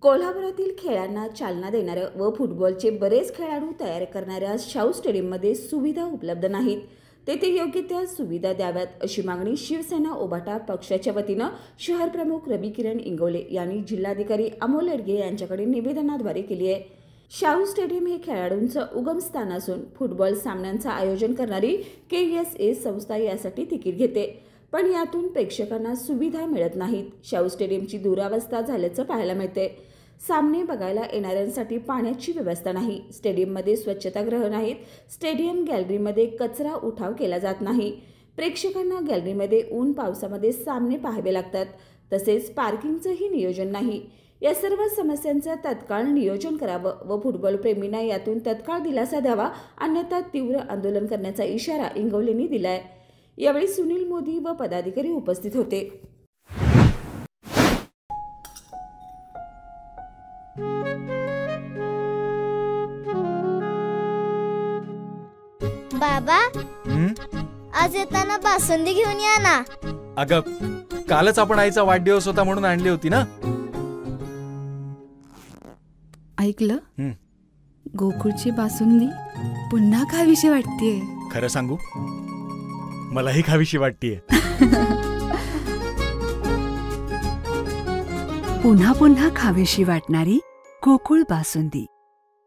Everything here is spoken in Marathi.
कोल्हापुरातील खेळांना चालना देणारं व फुटबॉलचे बरेच खेळाडू तयार करणाऱ्या शाहू स्टेडियममध्ये सुविधा उपलब्ध नाहीत. तेथे योग्य त्या सुविधा द्याव्यात अशी मागणी शिवसेना उभाटा पक्षाच्या वतीनं शहर प्रमुख रवी किरण इंगवले यांनी जिल्हाधिकारी अमोल येडगे यांच्याकडे निवेदनाद्वारे केली आहे. शाहू स्टेडियम हे खेळाडूंचं उगमस्थान असून फुटबॉल सामन्यांचं आयोजन करणारी KSA संस्था यासाठी तिकीट घेते, पण यातून प्रेक्षकांना सुविधा मिळत नाहीत. शाहू स्टेडियमची दुरावस्था झाल्याचं पाहायला मिळते. सामने बघायला येणाऱ्यांसाठी पाण्याची व्यवस्था नाही, स्टेडियममध्ये स्वच्छतागृह नाहीत, स्टेडियम गॅलरीमध्ये कचरा उठाव केला जात नाही, प्रेक्षकांना गॅलरीमध्ये ऊन पावसामध्ये सामने पाहावे लागतात, तसेच पार्किंगचंही नियोजन नाही. या सर्व समस्यांचं तत्काळ नियोजन करावं व फुटबॉल प्रेमींना यातून तत्काळ दिलासा द्यावा, अन्यथा तीव्र आंदोलन करण्याचा इशारा इंगवलेंनी दिलाय. यावेळी सुनील मोदी व पदाधिकारी उपस्थित होते. बाबा, आज येताना बासुंदी घेऊन या ना. अगं, कालच आपण आईचा वाढदिवस होता म्हणून आणली होती ना. ऐकलं, गोकुळची बासुंदी पुन्हा खावीशी वाटतेय. खरं सांगू, मलाही खावीशी वाटतेय. पुन्हा पुन्हा खावीशी वाटणारी गोकुळ बासुंदी.